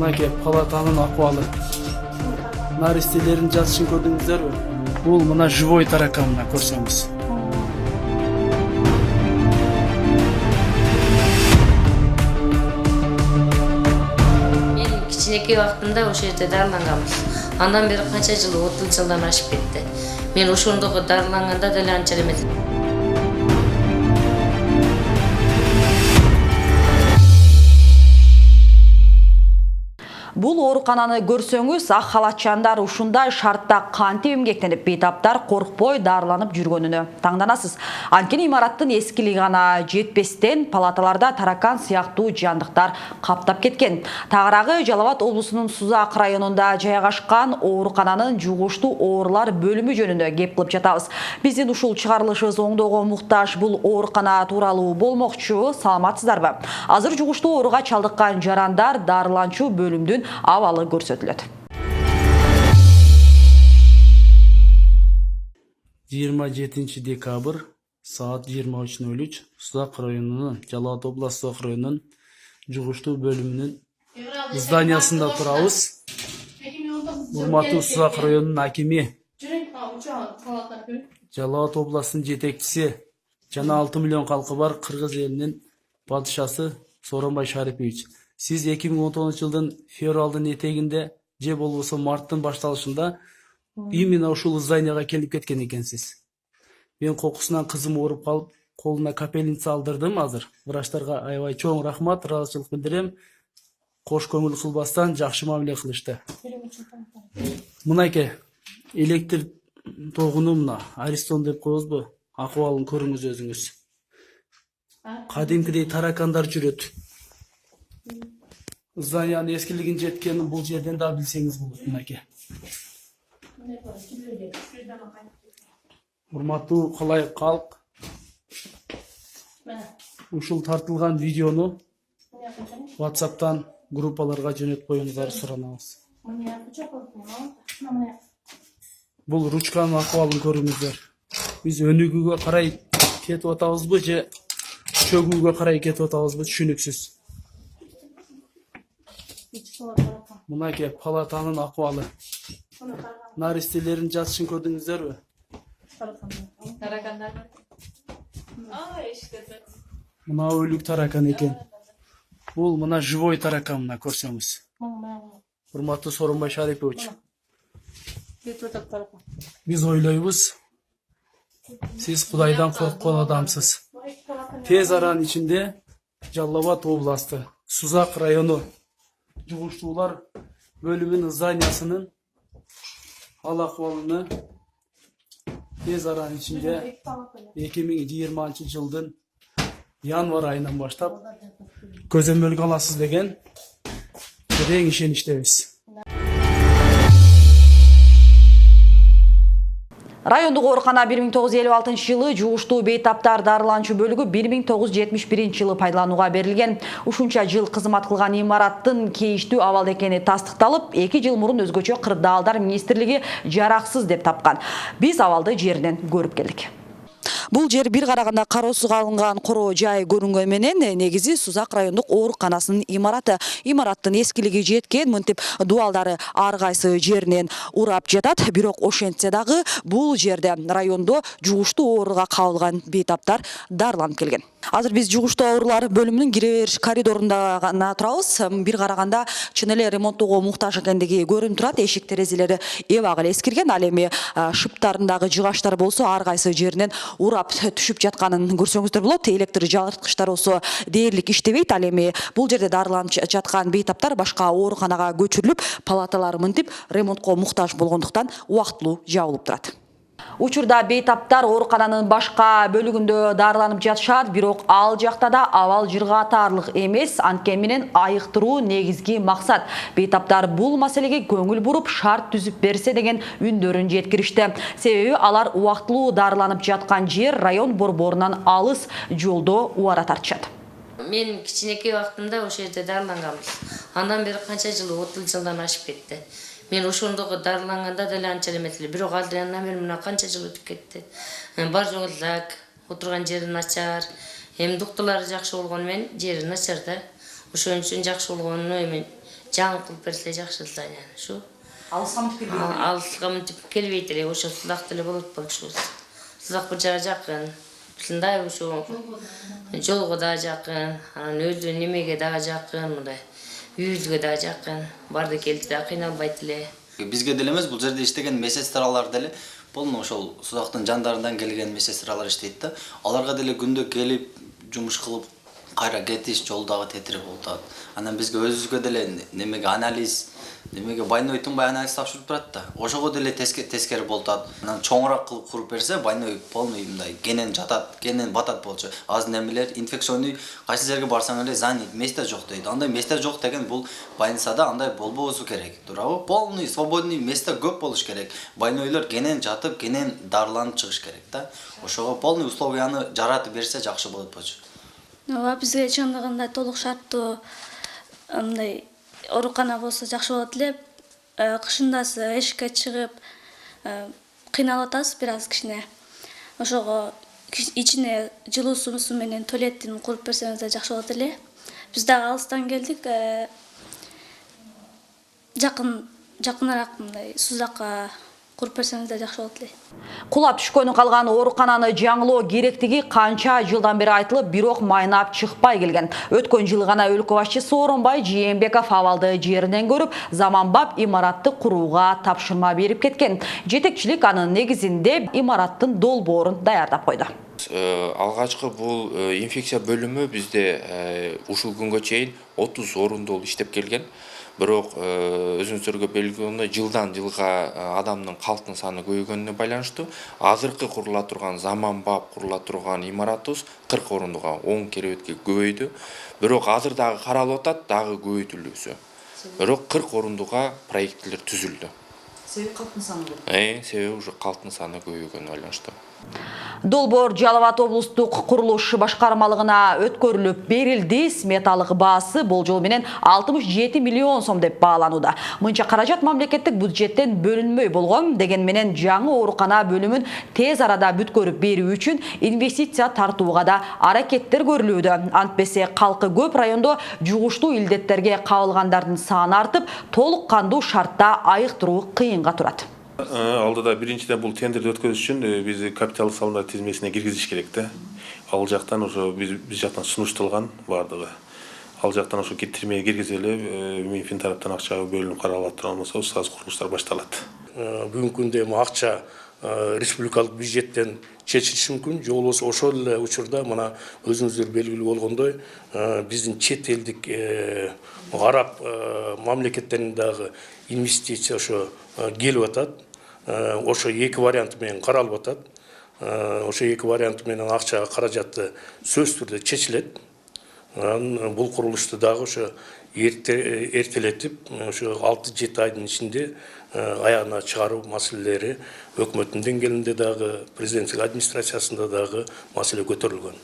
Мынакей палатанын акыбалы. Наристелерин жазышын көрдүңүздөрбү? Бул мына живой таракан, мына көрсөңүз. Мен кичинекей убактымда ошол жерде дарыланганбыз. Андан бери канча жыл, 30 жылдан ашып кетти. Мен ошондогу дарыланганда деле анча эмес. Бул оорукананы көрсөңүз, ак халатчандар ушундай шартта кантип эмгектенип, бейтаптар коркпой дарыланып жүргөнүнө таңданасыз. Анткени имараттын эскилиги гана жетпестен палаталарда таракан сыяктуу жандыктар каптап кеткен. Тагыраагы Жалал Абад облусунун Сузак районунда жайгашкан оорукананын жугуштуу оорулар бөлүмү жөнүндө кеп кылып жатабыз. Биздин ушул чыгарылышыбыз оңдоого муктаж бул оорукана тууралуу болмокчу. Саламатсыздарбы? Азыр жугуштуу ооруга чалдыккан жарандар дарыланчу бөлүмдүн авалы көрсөтүлөт. 27 декабрь саат 23:03 Сузак районунун, Жалал Абад областу Сузак районунун жугуштуу бөлүмүнүн зданиясында турабыз. Урматтуу Сузак районунун акими, Жалал Абад областынын жетекчиси жана 6 миллион калкы бар кыргыз элинин падышасы Сооронбай Шарипович. Сиз 2019 жылдын февралдын этегинде же болбосо марттын башталышында именно ушул зданияга келип кеткен экенсиз. Мен кокусунан кызым ооруп калып, колуна капельница алдырдым азыр. Врачтарга аябай чоң рахмат, ыраазычылык билдирем. Кош көңүл кылбастан жакшы мамиле кылышты. Мынакей электр тогуну мына Аристон деп коебузбу? Акыбалын көрүңүз өзүңүз. Кадимкидей таракандар жүрөт. Зданиянын эскилигин жеткенин бул жерден да билсеңиз болот, мынакей. Урматтуу калайык калк, ушул тартылган видеону WhatsApp'тан группаларга жөнөтүп коюңуздар суранабыз. Бул ручканын акыбалын көрүңүздөр. Биз өнүгүүгө карай кетип атабызбы же чөгүүгө карай кетип атабызбы түшүнүксүз. Мынакей палатанын акыбалы. Наристелерин жазышын көрдүңүздөрбү? Таракандар. Мына өлүк таракан экен. Бул мына живой таракан, мына көрсөңүз. Урматтуу Сооронбай Шарипович. Биз ойлойбуз, сиз Кудайдан корккон адамсыз. Тез аранын ичинде Жалал Абад областы, Сузак району жугуштуулар бөлүмүнүн зданиясынын ал акыбалыны тез аранын ичинде 2020 жылдын январь айынан баштап көзөмөлгө аласыз деген терең ишеничтебиз. Райондук оорукана 1956 жылы жугуштуу бейтаптар дарыланчу бөлүгү 1971 жылы пайдаланууга берилген. Ушунча жыл кызмат кылган имараттын кейиштүү абалда экени тастыкталып, 2 жыл мурун өзгөчө кырдаалдар министрлиги жараксыз деп тапкан. Биз абалды жеринен көрүп келдик. Бул жер бир караганда кароосуз калынган короо жай көрүнгөнү менен негизи Сузак райондук ооруканасынын имараты. Имараттын эскилиги жеткен, мынтип дубалдары ар кайсы жеринен урап жатат. Бирок ошентсе дагы бул жерде райондо жугуштуу ооруга кабылган бейтаптар дарыланып келген. Азыр биз жугуштуу оорулар бөлүмүнүн кире бериш коридорунда гана турабыз. Бир караганда чын эле ремонттоого муктаж экендиги көрүнүп турат. Эшик терезелери эбак эле эскирген. Ал эми шыптарындагы жыгаштар болсо ар кайсы жеринен урап түшүп жатканын көрсөңүздөр болот. Электр жагыткычтар болсо дээрлик иштебейт. Ал эми бул жерде дарыланып жаткан бейтаптар башка ооруканага көчүрүлүп, палаталары мынтип ремонтко муктаж болгондуктан убактылуу жабылып турат. Учурда бейтаптар оорукананын башка бөлүгүндө дарыланып жатышат, бирок ал жакта да абал жыргаатарлык эмес. Анткени менен айыктыруу негизги максат. Бейтаптар бул маселеге көңүл буруп, шарт түзүп берсе деген үндөрүн жеткиришти. Себеби алар убактылуу дарыланып жаткан жер район борборунан алыс, жолдо убара тартышат. Мен кичинекей убактымда ошол жерде дарыланганбыз. Андан бери канча жыл, 30 жылдан ашып кетти. Мен ошондогу дарыланганда деле анча эмес эле, бирок андан бери мына канча жыл өтүп кетти. Бар жогу лак, отурган жери начар. Эми дуктулары жакшы болгону менен жери начар да. Ошон үчүн жакшы болгонуна эми жаңы кылып берсе жакшы зданияны ушу. Алыска мынтип келбейт. Алыска мынтип келбейт эле, ошо сулак деле болот болчубуз. Сулак бир жага жакын. Ушундай ушу жолго да жакын, анан өзү немеге да жакын, мындай үйүбүзгө да жакын. Барды келди да кыйналбайт эле. Бизге деле эмес, бул жерде иштеген медсестралар деле полный ошол сулактын жандарынан келген медсестралар иштейт да. Аларга деле күндө келип, жумуш кылып, кайра кетиш жолдагы тетирип болот. Анан бизге өзүбүзгө деле немеге анализ, немеге больной тынбай анализ тапшырып турат да. Ошого деле тескери болот. Анан чоңураак кылып куруп берсе, больной полный мындай кенен жатат, кенен батат болчу. Аз немелер инфекционный кайсы жерге барсаң эле занят, место жок дейт. Андай место жок деген бул больницада андай болбосу керек. Туурабы? Полный свободный место көп болуш керек. Больнойлор кенен жатып, кенен дарыланып чыгыш керек да. Ошого полный условияны жаратып берсе жакшы болот болчу. Бизге чындыгында толук шарттуу мындай оорукана болсо жакшы болот эле. Кышындасы эшикке чыгып кыйналып атабыз бир аз кичине. Ошого ичине жылуу суу менен туалеттин куруп берсеңиз да жакшы болот эле. Биз дагы алыстан келдик. Жакыныраак мындай сузакка куруп берсеңиз да жакшы болот эле. Кулап түшкөнү калган оорукананы жаңылоо керектиги канча жылдан бери айтылып, бирок майнап чыкпай келген. Өткөн жылы гана өлкө башчы Сооронбай Жээнбеков абалды жеринен көрүп, заманбап имаратты курууга тапшырма берип кеткен. Жетекчилик анын негизинде имараттын долбоорун даярдап койду. Алгачкы бул инфекция бөлүмү бизде ушул күнгө чейин 30 орундуу иштеп келген. Бирок өзүңүздөргө белгилүү жылдан жылга адамдын калктын саны көбөйгөнүнө байланыштуу азыркы курула турган заманбап курула турган имаратыбыз 40 орундуга 10 керебетке көбөйдү. Бирок азыр дагы каралып атат, дагы көбөйтүлүүсү. Бирок 40 орундуга проекттер түзүлдү. Себеби калктын саны көп. Себеби уже калктын саны көбөйгөнүнө байланыштуу. Долбоор Жалал Абад облустук курулуш башкармалыгына өткөрүлүп берилди. Сметалык баасы болжол менен 67 миллион сом деп бааланууда. Мынча каражат мамлекеттик бюджеттен бөлүнмөй болгон, деген менен жаңы оорукана бөлүмүн тез арада бүткөрүп берүү үчүн инвестиция тартууга да аракеттер көрүлүүдө. Антпесе калкы көп райондо жугуштуу илдеттерге кабылгандардын саны артып, толук кандуу шартта айыктыруу кыйынга турат. Алдыда биринчиден бул тендерди өткөзүш үчүн биз капитал салымдар тизмесине киргизиш керек да. Ал жактан ошо биз жактан сунушталган бардыгы. Ал жактан ошо кирмеге киргизеле, Минфин тараптан акча бөлүнүп каралып турган болсо, азыр курулуштар башталат. Бүгүнкү күндө акча республикалык бюджеттен чечилиши мүмкүн. Же болбосо ошол эле учурда мына өзүңүздөр белгилүү болгондой, биздин чет элдик араб мамлекеттеринин дагы инвестиция ошо келип атат. Ошо эки вариант менен каралып атат. Ошо эки вариант менен акча каражаты сөзсүз түрдө чечилет. Бул курулушту дагы ошо эртелетип, ошо 6-7 айдын ичинде аягына чыгаруу маселелери өкмөттүн деңгээлинде дагы, президенттик администрациясында дагы маселе көтөрүлгөн.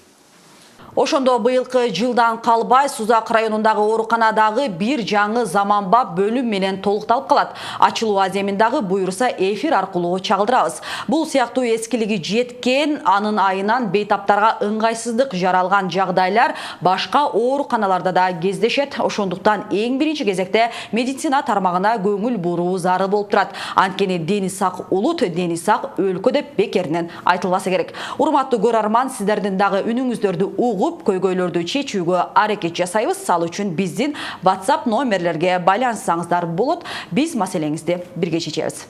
Ошондо быйылкы жылдан калбай Сузак районундагы ооруканадагы бир жаңы заманбап бөлүм менен толукталып калат. Ачылуу аземин дагы буюрса эфир аркылуу чагылдырабыз. Бул сыяктуу эскилиги жеткен, анын айынан бейтаптарга ыңгайсыздык жаралган жагдайлар башка ооруканаларда да кездешет. Ошондуктан эң биринчи кезекте медицина тармагына көңүл буруу зарыл болуп турат. Анткени дени сак улут, дени сак өлкө деп бекеринен айтылбаса керек. Урматтуу көрөрман, сиздердин дагы үнүңүздөрдү көйгөйлөрдү чечүүгө аракет жасайбыз. Ал үчүн биздин WhatsApp номерлерге байланышсаңыздар болот. Биз маселеңизди бирге чечебиз.